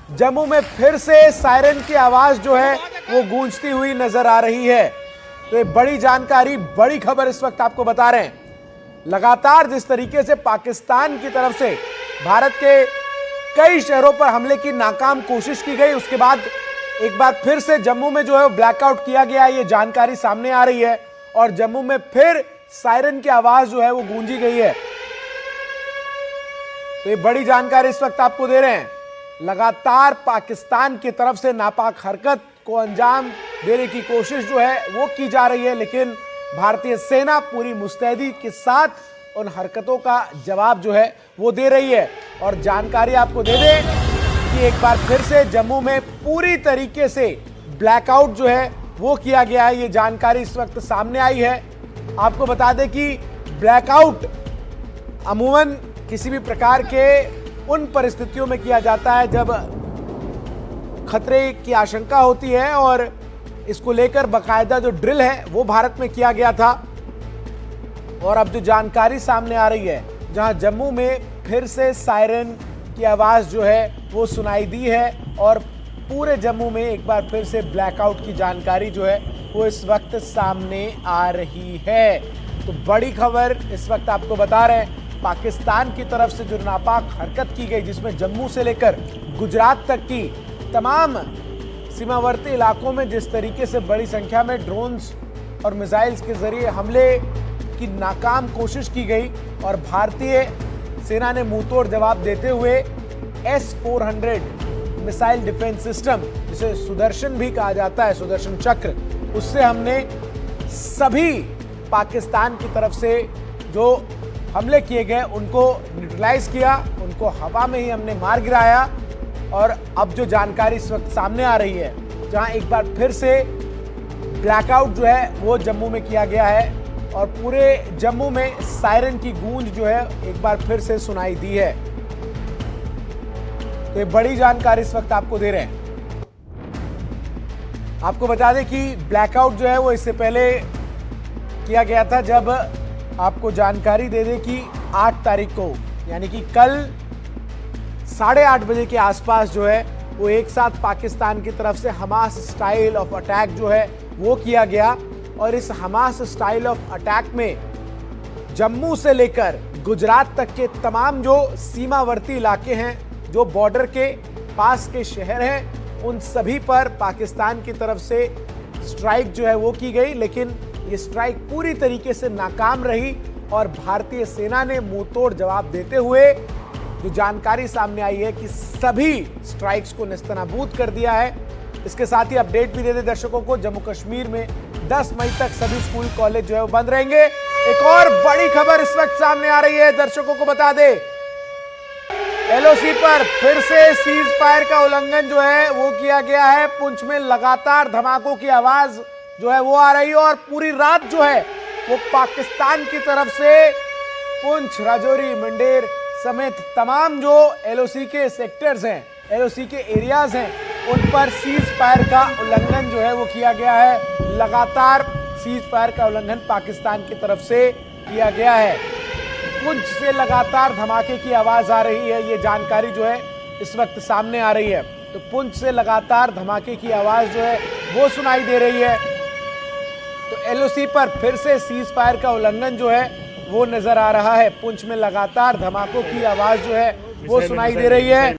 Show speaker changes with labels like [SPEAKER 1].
[SPEAKER 1] जम्मू में फिर से सायरन की आवाज जो है वो गूंजती हुई नजर आ रही है। तो ये बड़ी जानकारी, बड़ी खबर इस वक्त आपको बता रहे हैं। लगातार जिस तरीके से पाकिस्तान की तरफ से भारत के कई शहरों पर हमले की नाकाम कोशिश की गई, उसके बाद एक बार फिर से जम्मू में जो है ब्लैकआउट किया गया, ये जानकारी सामने आ रही है और जम्मू में फिर सायरन की आवाज जो है वो गूंजी गई है। तो ये बड़ी जानकारी इस वक्त आपको दे रहे हैं। लगातार पाकिस्तान की तरफ से नापाक हरकत को अंजाम देने की कोशिश जो है वो की जा रही है, लेकिन भारतीय सेना पूरी मुस्तैदी के साथ उन हरकतों का जवाब जो है वो दे रही है। और जानकारी आपको दे दें कि एक बार फिर से जम्मू में पूरी तरीके से ब्लैकआउट जो है वो किया गया है। ये जानकारी इस वक्त सामने आई है। आपको बता दें कि ब्लैकआउट अमूमन किसी भी प्रकार के उन परिस्थितियों में किया जाता है जब खतरे की आशंका होती है, और इसको लेकर बाकायदा जो ड्रिल है वो भारत में किया गया था। और अब जो जानकारी सामने आ रही है, जहां जम्मू में फिर से सायरन की आवाज जो है वो सुनाई दी है और पूरे जम्मू में एक बार फिर से ब्लैकआउट की जानकारी जो है वो इस वक्त सामने आ रही है। तो बड़ी खबर इस वक्त आपको बता रहे हैं। पाकिस्तान की तरफ से जो नापाक हरकत की गई, जिसमें जम्मू से लेकर गुजरात तक की तमाम सीमावर्ती इलाकों में जिस तरीके से बड़ी संख्या में ड्रोन्स और मिसाइल्स के जरिए हमले की नाकाम कोशिश की गई और भारतीय सेना ने मुंहतोड़ जवाब देते हुए S-400 मिसाइल डिफेंस सिस्टम, जिसे सुदर्शन भी कहा जाता है, सुदर्शन चक्र, उससे हमने सभी पाकिस्तान की तरफ से जो हमले किए गए उनको न्यूट्रलाइज किया, उनको हवा में ही हमने मार गिराया। और अब जो जानकारी इस वक्त सामने आ रही है, जहां एक बार फिर से ब्लैकआउट जो है वो जम्मू में किया गया है और पूरे जम्मू में सायरन की गूंज जो है एक बार फिर से सुनाई दी है। तो ये बड़ी जानकारी इस वक्त आपको दे रहे हैं। आपको बता दें कि ब्लैकआउट जो है वो इससे पहले किया गया था, जब आपको जानकारी दे दें कि 8 तारीख को, यानी कि कल 8:30 बजे के आसपास जो है वो एक साथ पाकिस्तान की तरफ से हमास स्टाइल ऑफ अटैक जो है वो किया गया। और इस हमास स्टाइल ऑफ अटैक में जम्मू से लेकर गुजरात तक के तमाम जो सीमावर्ती इलाके हैं, जो बॉर्डर के पास के शहर हैं, उन सभी पर पाकिस्तान की तरफ से स्ट्राइक जो है वो की गई। लेकिन ये स्ट्राइक पूरी तरीके से नाकाम रही और भारतीय सेना ने मुंहतोड़ जवाब देते हुए जो जानकारी सामने आई है कि सभी स्ट्राइक्स को नेस्तनाबूद कर दिया है। इसके साथ ही अपडेट भी दे दे दर्शकों को, जम्मू कश्मीर में 10 मई तक सभी स्कूल कॉलेज जो है वो बंद रहेंगे। एक और बड़ी खबर इस वक्त सामने आ रही है, दर्शकों को बता दे, LOC पर फिर से सीज फायर का उल्लंघन जो है वो किया गया है। पुंछ में लगातार धमाकों की आवाज जो है वो आ रही है और पूरी रात जो है वो पाकिस्तान की तरफ से पुंछ, राजौरी, मंडेर समेत तमाम जो LOC के सेक्टर्स हैं, LOC के एरियाज हैं, उन पर सीज फायर का उल्लंघन जो है वो किया गया है। लगातार सीज फायर का उल्लंघन पाकिस्तान की तरफ से किया गया है। पुंछ से लगातार धमाके की आवाज आ रही है, ये जानकारी जो है इस वक्त सामने आ रही है। तो पुंछ से लगातार धमाके की आवाज जो है वो सुनाई दे रही है। तो LOC पर फिर से सीज फायर का उल्लंघन जो है वो नजर आ रहा है। पुंछ में लगातार धमाकों की आवाज जो है वो सुनाई दे रही है।